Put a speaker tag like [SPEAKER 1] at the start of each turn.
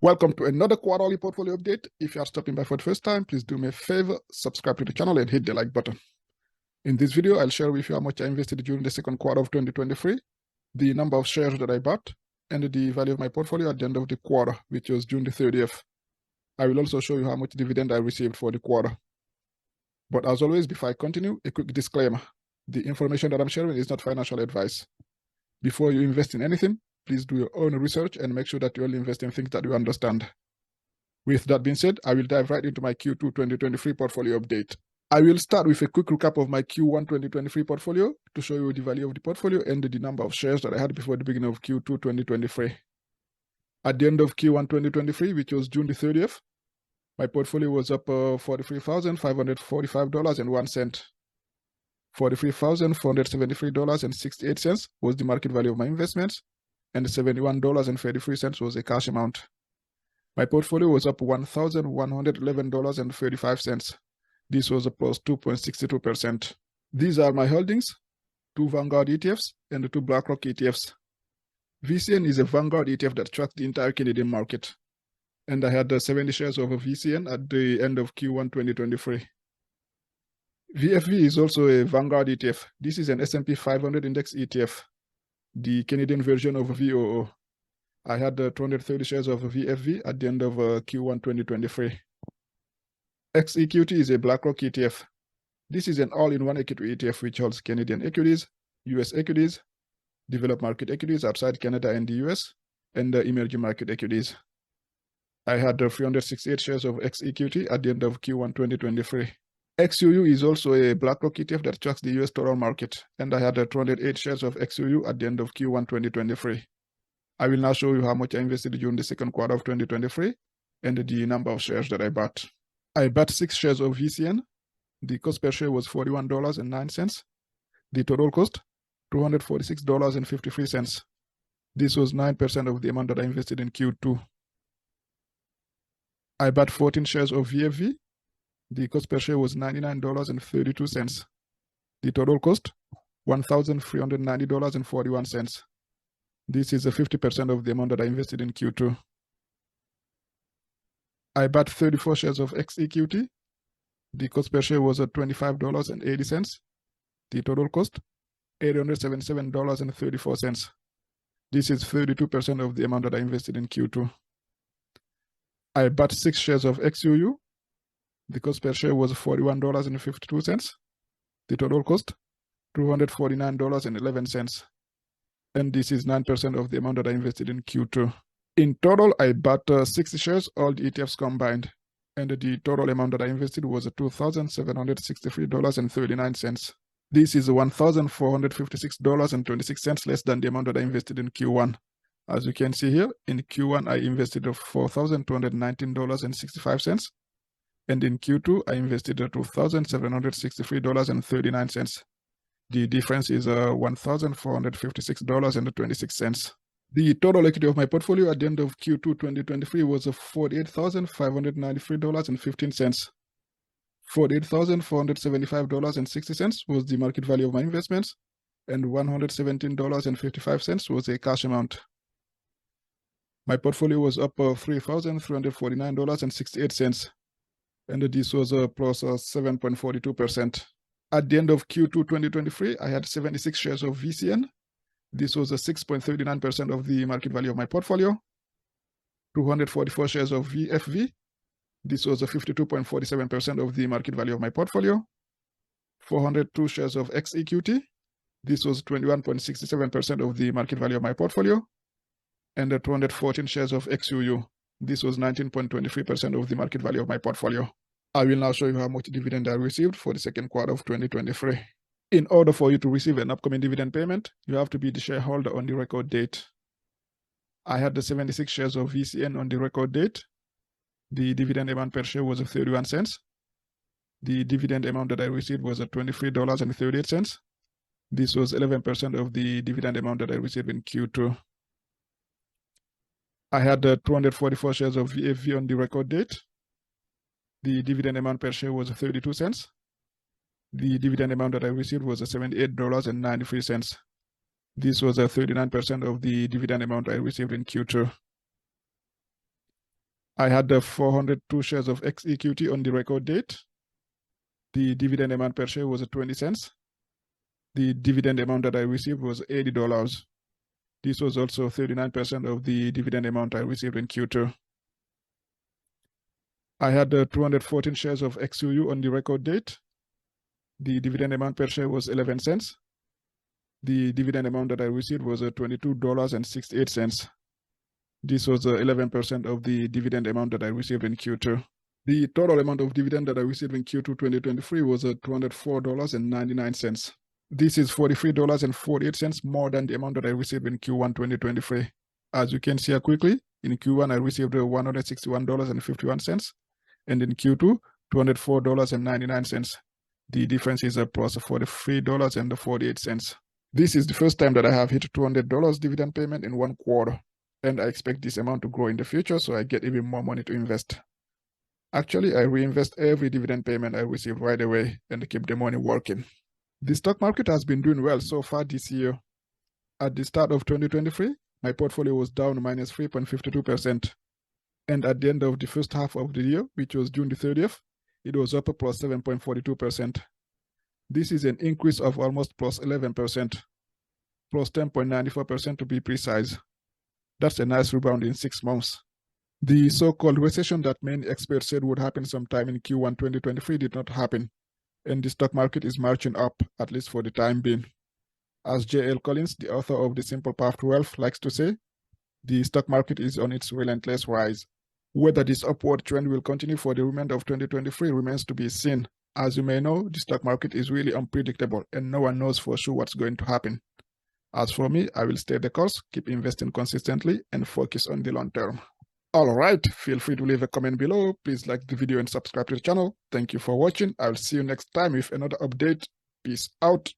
[SPEAKER 1] Welcome to another quarterly portfolio update. If you are stopping by for the first time, please do me a favor, subscribe to the channel and hit the like button. In this video, I'll share with you how much I invested during the second quarter of 2023, the number of shares that I bought, and the value of my portfolio at the end of the quarter, which was June the 30th. I will also show you how much dividend I received for the quarter. But as always, before I continue, a quick disclaimer. The information that I'm sharing is not financial advice. Before you invest in anything, please do your own research and make sure that you only invest in things that you understand. With that being said, I will dive right into my Q2 2023 portfolio update. I will start with a quick recap of my Q1 2023 portfolio to show you the value of the portfolio and the number of shares that I had before the beginning of Q2 2023. At the end of Q1 2023, which was June the 30th, my portfolio was up $43,545.01. $43,473.68 was the market value of my investments, and $71.33 was the cash amount. My portfolio was up $1,111.35. This was a plus 2.62%. These are my holdings: 2 Vanguard ETFs and the 2 BlackRock ETFs. VCN is a Vanguard ETF that tracks the entire Canadian market, and I had 70 shares of a VCN at the end of Q1 2023. VFV is also a Vanguard ETF. This is an S&P 500 index ETF, the Canadian version of VOO. I had 230 shares of VFV at the end of Q1 2023. XEQT is a BlackRock ETF. This is an all-in-one equity ETF which holds Canadian equities, US equities, developed market equities outside Canada and the US, and emerging market equities. I had 368 shares of XEQT at the end of Q1 2023. XUU is also a BlackRock ETF that tracks the US total market, and I had 208 shares of XUU at the end of Q1 2023. I will now show you how much I invested during the second quarter of 2023 and the number of shares that I bought. I bought 6 shares of VCN. The cost per share was $41.09. The total cost, $246.53. This was 9% of the amount that I invested in Q2. I bought 14 shares of VFV. The cost per share was $99.32. The total cost, $1,390.41. This is 50% of the amount that I invested in Q2. I bought 34 shares of XEQT. The cost per share was at $25.80. The total cost, $877.34. This is 32% of the amount that I invested in Q2. I bought 6 shares of XUU. The cost per share was $41.52. The total cost, $249.11. And this is 9% of the amount that I invested in Q2. In total, I bought 60 shares, all the ETFs combined, and the total amount that I invested was $2,763.39. This is $1,456.26 less than the amount that I invested in Q1. As you can see here, in Q1, I invested $4,219.65, and in Q2, I invested $2,763.39. The difference is $1,456.26. The total equity of my portfolio at the end of Q2 2023 was $48,593.15. $48,475.60 was the market value of my investments, and $117.55 was the cash amount. My portfolio was up $3,349.68, and this was a plus 7.42%. At the end of Q2 2023, I had 76 shares of VCN. This was 6.39% of the market value of my portfolio. 244 shares of VFV. This was 52.47% of the market value of my portfolio. 402 shares of XEQT. This was 21.67% of the market value of my portfolio. And 214 shares of XUU. This was 19.23% of the market value of my portfolio. I will now show you how much dividend I received for the second quarter of 2023. In order for you to receive an upcoming dividend payment, you have to be the shareholder on the record date. I had the 76 shares of VCN on the record date. The dividend amount per share was 31 cents. The dividend amount that I received was $23.38. This was 11% of the dividend amount that I received in Q2. I had 244 shares of VFV on the record date. The dividend amount per share was 32 cents. The dividend amount that I received was $78.93. This was 39% of the dividend amount I received in Q2. I had the 402 shares of XEQT on the record date. The dividend amount per share was 20 cents. The dividend amount that I received was $80. This was also 39% of the dividend amount I received in Q2. I had the 214 shares of XUU on the record date. The dividend amount per share was 11 cents. The dividend amount that I received was $22.68. This was 11% of the dividend amount that I received in Q2. The total amount of dividend that I received in Q2 2023 was $204.99. This is $43.48 more than the amount that I received in Q1 2023. As you can see here quickly, in Q1 I received $161.51, and in Q2, $204.99. The difference is a plus $43.48. This is the first time that I have hit $200 dividend payment in one quarter, and I expect this amount to grow in the future, so I get even more money to invest. Actually, I reinvest every dividend payment I receive right away and keep the money working. The stock market has been doing well so far this year. At the start of 2023, my portfolio was down minus 3.52%. And at the end of the first half of the year, which was June the 30th, it was up plus 7.42%. This is an increase of almost plus 11%, plus 10.94% to be precise. That's a nice rebound in 6 months. The so-called recession that many experts said would happen sometime in Q1 2023 did not happen, and the stock market is marching up, at least for the time being. As J.L. Collins, the author of The Simple Path to Wealth, likes to say, the stock market is on its relentless rise. Whether this upward trend will continue for the remainder of 2023 remains to be seen. As you may know, the stock market is really unpredictable and no one knows for sure what's going to happen. As for me, I will stay the course, keep investing consistently, and focus on the long term. Alright, feel free to leave a comment below. Please like the video and subscribe to the channel. Thank you for watching. I'll see you next time with another update. Peace out.